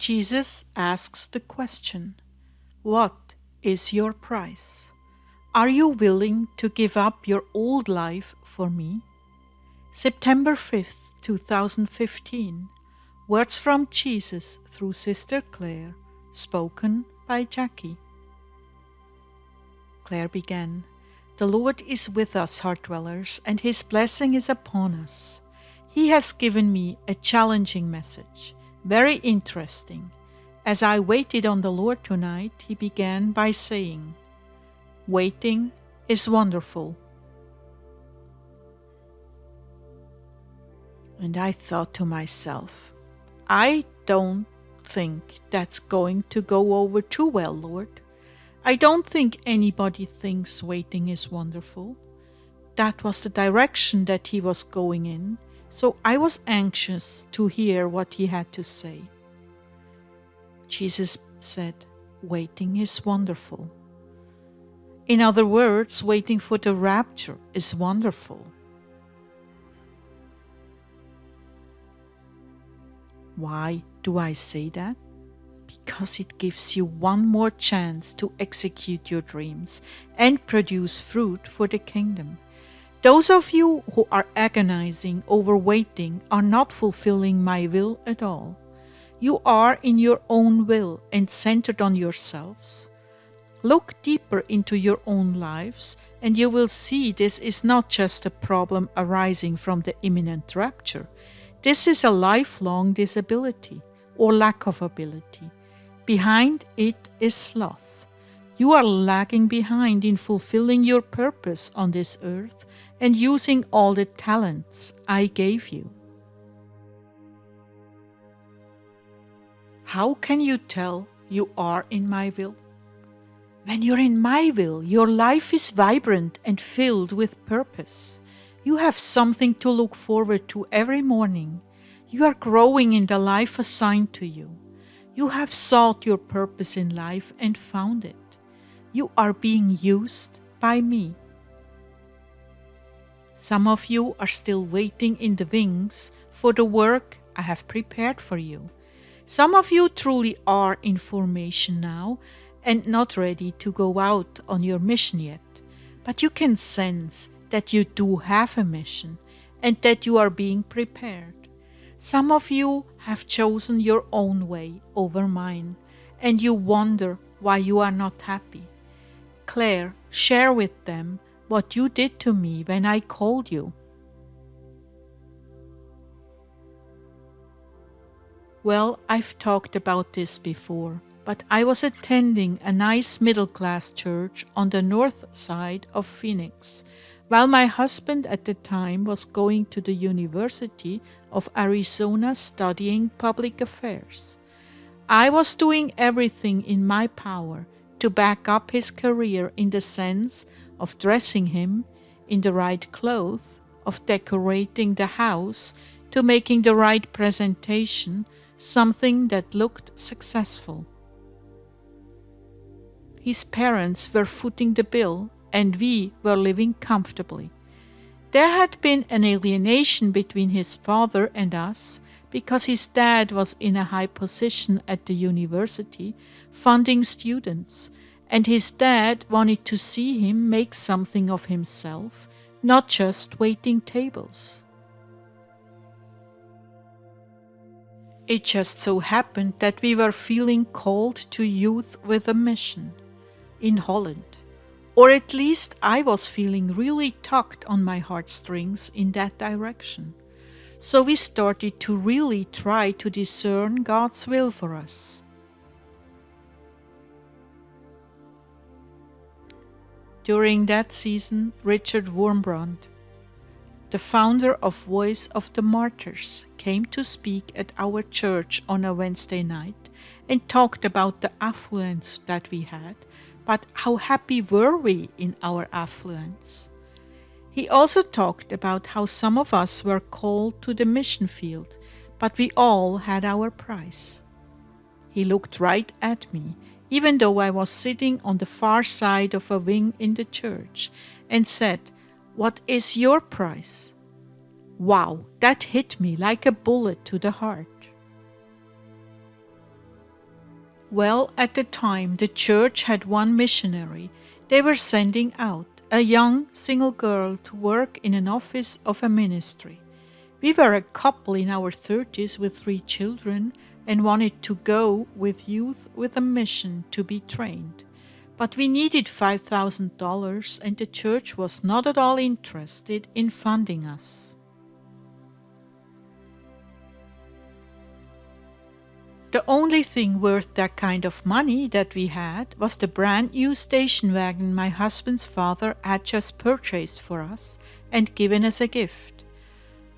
Jesus asks the question, "What is your price? Are you willing to give up your old life for me?" September 5th, 2015. Words from Jesus through Sister Clare, spoken by Jackie. Clare began, "The Lord is with us, Heartdwellers, and His blessing is upon us. He has given me a challenging message, very interesting. As I waited on the Lord tonight, He began by saying, 'Waiting is wonderful.'" And I thought to myself, I don't think that's going to go over too well, Lord. I don't think anybody thinks waiting is wonderful. That was the direction that He was going in, so I was anxious to hear what He had to say. Jesus said, "Waiting is wonderful." In other words, waiting for the rapture is wonderful. Why do I say that? Because it gives you one more chance to execute your dreams and produce fruit for the kingdom. Those of you who are agonizing over waiting are not fulfilling my will at all. You are in your own will and centered on yourselves. Look deeper into your own lives, and you will see this is not just a problem arising from the imminent rapture. This is a lifelong disability or lack of ability. Behind it is sloth. You are lagging behind in fulfilling your purpose on this earth and using all the talents I gave you. How can you tell you are in my will? When you're in my will, your life is vibrant and filled with purpose. You have something to look forward to every morning. You are growing in the life assigned to you. You have sought your purpose in life and found it. You are being used by me. Some of you are still waiting in the wings for the work I have prepared for you. Some of you truly are in formation now and not ready to go out on your mission yet. But you can sense that you do have a mission and that you are being prepared. Some of you have chosen your own way over mine, and you wonder why you are not happy. Clare, share with them what you did to me when I called you. Well, I've talked about this before, but I was attending a nice middle-class church on the north side of Phoenix, while my husband at the time was going to the University of Arizona studying public affairs. I was doing everything in my power to back up his career in the sense of dressing him in the right clothes, of decorating the house, to making the right presentation, something that looked successful. His parents were footing the bill, and we were living comfortably. There had been an alienation between his father and us because his dad was in a high position at the university, funding students, and his dad wanted to see him make something of himself, not just waiting tables. It just so happened that we were feeling called to youth with a mission in Holland. Or at least I was feeling really tugged on my heartstrings in that direction. So we started to really try to discern God's will for us. During that season, Richard Wurmbrand, the founder of Voice of the Martyrs, came to speak at our church on a Wednesday night and talked about the affluence that we had, but how happy were we in our affluence. He also talked about how some of us were called to the mission field, but we all had our price. He looked right at me, even though I was sitting on the far side of a wing in the church, and said, "What is your price?" Wow, that hit me like a bullet to the heart. Well, at the time, the church had one missionary. They were sending out a young single girl to work in an office of a ministry. We were a couple in our 30s with 3 children and wanted to go with youth with a mission to be trained. But we needed $5,000 and the church was not at all interested in funding us. The only thing worth that kind of money that we had was the brand new station wagon my husband's father had just purchased for us and given as a gift.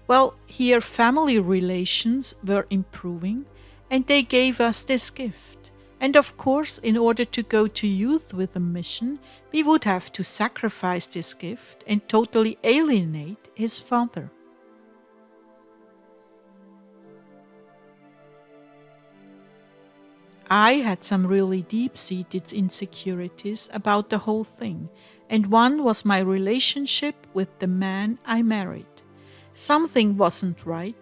Well, here family relations were improving and they gave us this gift. And of course, in order to go to youth with a mission, we would have to sacrifice this gift and totally alienate his father. I had some really deep-seated insecurities about the whole thing, and one was my relationship with the man I married. Something wasn't right.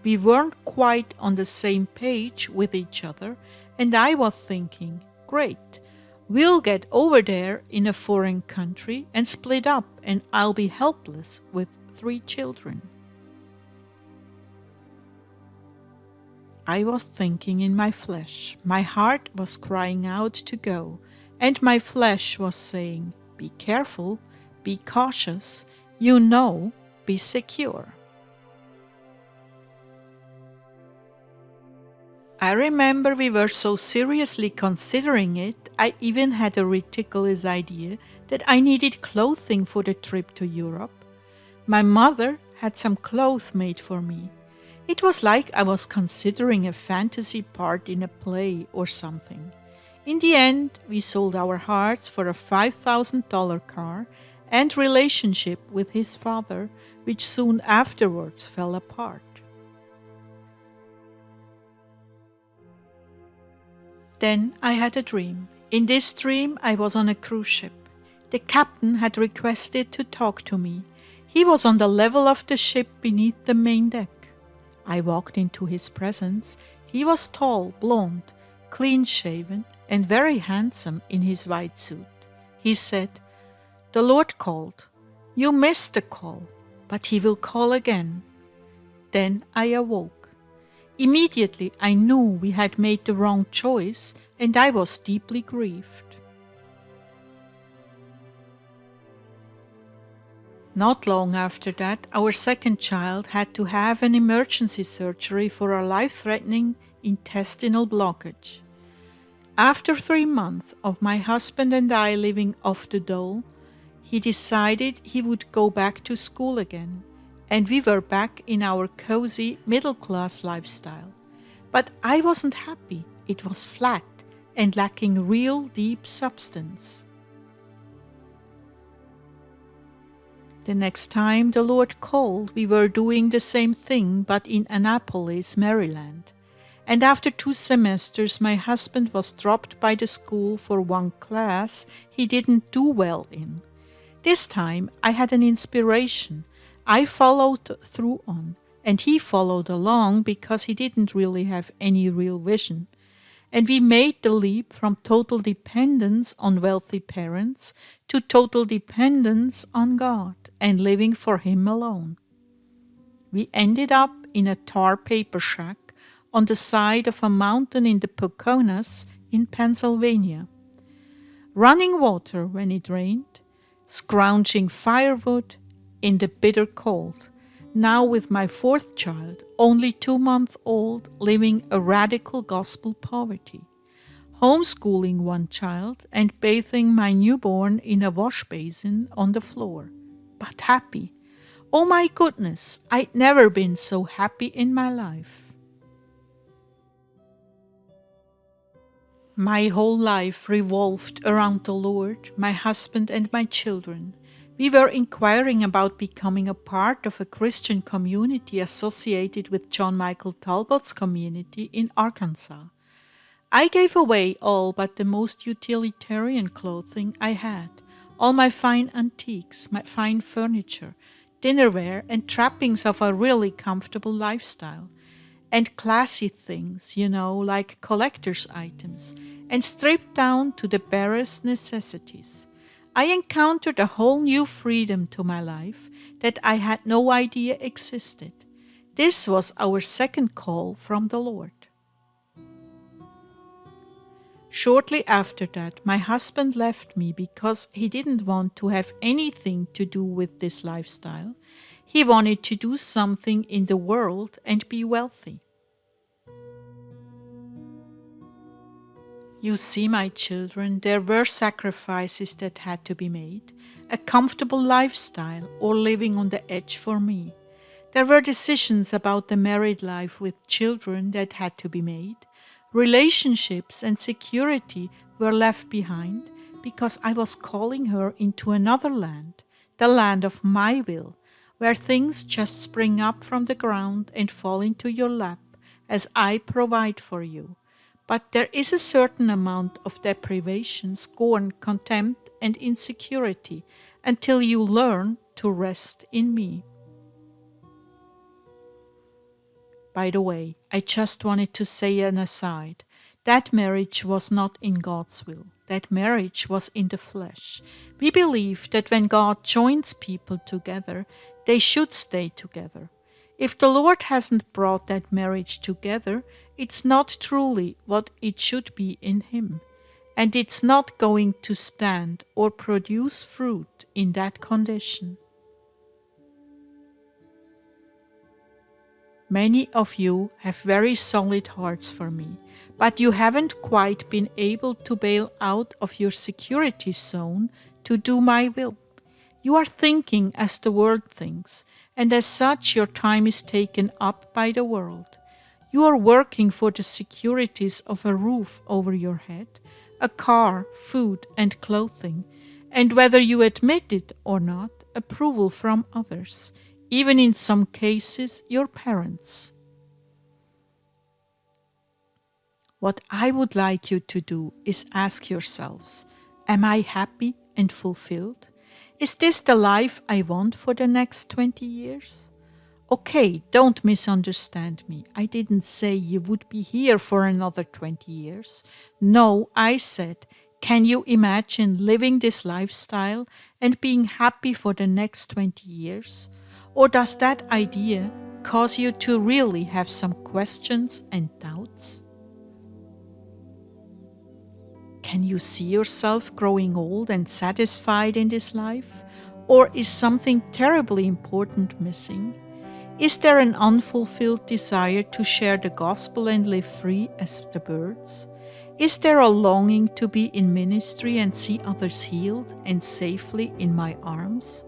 We weren't quite on the same page with each other, and I was thinking, great, we'll get over there in a foreign country and split up, and I'll be helpless with 3 children. I was thinking in my flesh. My heart was crying out to go, and my flesh was saying, be careful, be cautious, be secure. I remember we were so seriously considering it, I even had a ridiculous idea that I needed clothing for the trip to Europe. My mother had some clothes made for me. It was like I was considering a fantasy part in a play or something. In the end, we sold our hearts for a $5,000 car and relationship with his father, which soon afterwards fell apart. Then I had a dream. In this dream, I was on a cruise ship. The captain had requested to talk to me. He was on the level of the ship beneath the main deck. I walked into his presence. He was tall, blond, clean-shaven, and very handsome in his white suit. He said, "The Lord called. You missed the call, but He will call again." Then I awoke. Immediately I knew we had made the wrong choice, and I was deeply grieved. Not long after that, our second child had to have an emergency surgery for a life-threatening intestinal blockage. After 3 months of my husband and I living off the dole, he decided he would go back to school again, and we were back in our cozy middle-class lifestyle. But I wasn't happy. It was flat and lacking real deep substance. The next time the Lord called, we were doing the same thing, but in Annapolis, Maryland. And after 2 semesters, my husband was dropped by the school for one class he didn't do well in. This time, I had an inspiration. I followed through on, and he followed along because he didn't really have any real vision. And we made the leap from total dependence on wealthy parents to total dependence on God and living for Him alone. We ended up in a tar paper shack on the side of a mountain in the Poconos in Pennsylvania. Running water when it rained, scrounging firewood in the bitter cold. Now with my 4th child, only 2 months old, living a radical gospel poverty. Homeschooling 1 child and bathing my newborn in a wash basin on the floor. But happy. Oh my goodness, I'd never been so happy in my life. My whole life revolved around the Lord, my husband, and my children. We were inquiring about becoming a part of a Christian community associated with John Michael Talbot's community in Arkansas. I gave away all but the most utilitarian clothing I had, all my fine antiques, my fine furniture, dinnerware, and trappings of a really comfortable lifestyle. and classy things, like collector's items, and stripped down to the barest necessities. I encountered a whole new freedom to my life that I had no idea existed. This was our second call from the Lord. Shortly after that, my husband left me because he didn't want to have anything to do with this lifestyle. He wanted to do something in the world and be wealthy. You see, my children, there were sacrifices that had to be made, a comfortable lifestyle or living on the edge for me. There were decisions about the married life with children that had to be made. Relationships and security were left behind because I was calling her into another land, the land of my will, where things just spring up from the ground and fall into your lap as I provide for you. But there is a certain amount of deprivation, scorn, contempt, and insecurity until you learn to rest in me. By the way, I just wanted to say an aside. That marriage was not in God's will. That marriage was in the flesh. We believe that when God joins people together, they should stay together. If the Lord hasn't brought that marriage together, it's not truly what it should be in Him. And it's not going to stand or produce fruit in that condition. Many of you have very solid hearts for me, but you haven't quite been able to bail out of your security zone to do my will. You are thinking as the world thinks, and as such your time is taken up by the world. You are working for the securities of a roof over your head, a car, food, and clothing, and whether you admit it or not, approval from others, even in some cases your parents. What I would like you to do is ask yourselves, am I happy and fulfilled? Is this the life I want for the next 20 years? Okay, don't misunderstand me. I didn't say you would be here for another 20 years. No, I said, can you imagine living this lifestyle and being happy for the next 20 years? Or does that idea cause you to really have some questions and doubts? Can you see yourself growing old and satisfied in this life? Or is something terribly important missing? Is there an unfulfilled desire to share the gospel and live free as the birds? Is there a longing to be in ministry and see others healed and safely in my arms?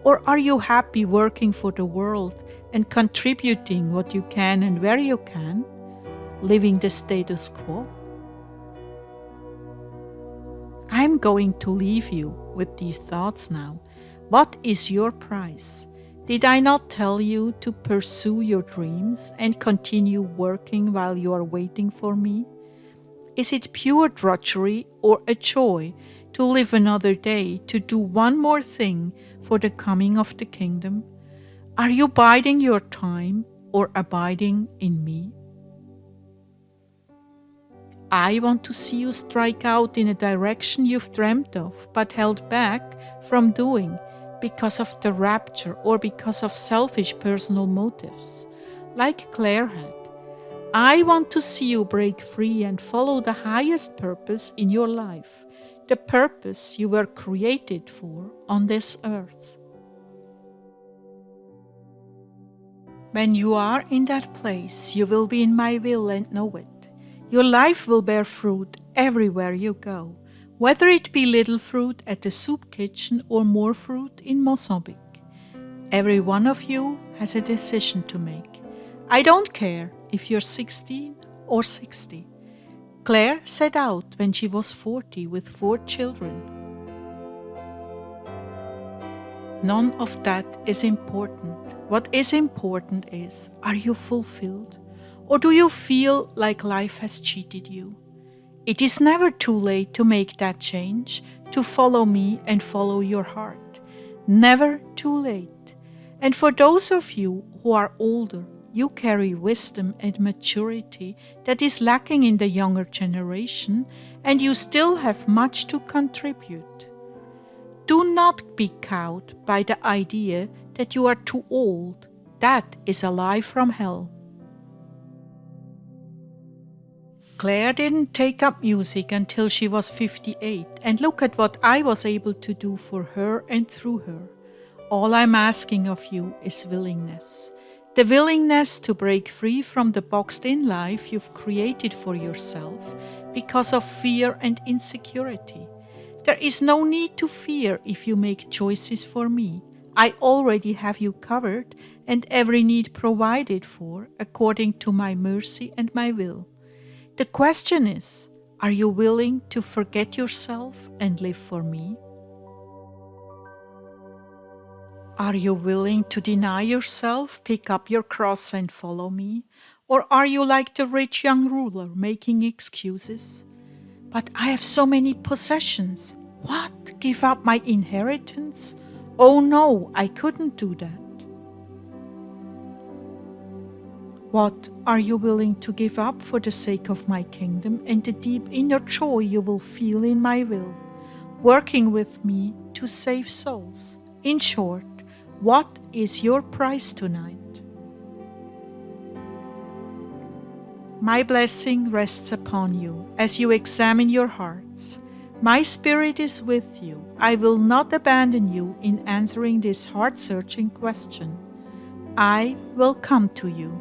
Or are you happy working for the world and contributing what you can and where you can, living the status quo? I'm going to leave you with these thoughts now. What is your price? Did I not tell you to pursue your dreams and continue working while you are waiting for me? Is it pure drudgery or a joy to live another day, to do one more thing for the coming of the kingdom? Are you biding your time or abiding in me? I want to see you strike out in a direction you've dreamt of but held back from doing because of the rapture or because of selfish personal motives, like Clare had. I want to see you break free and follow the highest purpose in your life, the purpose you were created for on this earth. When you are in that place, you will be in my will and know it. Your life will bear fruit everywhere you go, whether it be little fruit at the soup kitchen or more fruit in Mozambique. Every one of you has a decision to make. I don't care if you're 16 or 60. Clare set out when she was 40 with 4 children. None of that is important. What is important is, are you fulfilled? Or do you feel like life has cheated you? It is never too late to make that change, to follow me and follow your heart. Never too late. And for those of you who are older, You carry wisdom and maturity that is lacking in the younger generation, and you still have much to contribute. Do not be cowed by the idea that you are too old. That is a lie from hell. Clare didn't take up music until she was 58, and look at what I was able to do for her and through her. All I'm asking of you is willingness. The willingness to break free from the boxed-in life you've created for yourself because of fear and insecurity. There is no need to fear if you make choices for me. I already have you covered and every need provided for according to my mercy and my will. The question is, are you willing to forget yourself and live for me? Are you willing to deny yourself, pick up your cross and follow me? Or are you like the rich young ruler making excuses? But I have so many possessions. What? Give up my inheritance? Oh no, I couldn't do that. What are you willing to give up for the sake of my kingdom and the deep inner joy you will feel in my will, working with me to save souls? In short, what is your price tonight? My blessing rests upon you as you examine your hearts. My spirit is with you. I will not abandon you in answering this heart-searching question. I will come to you.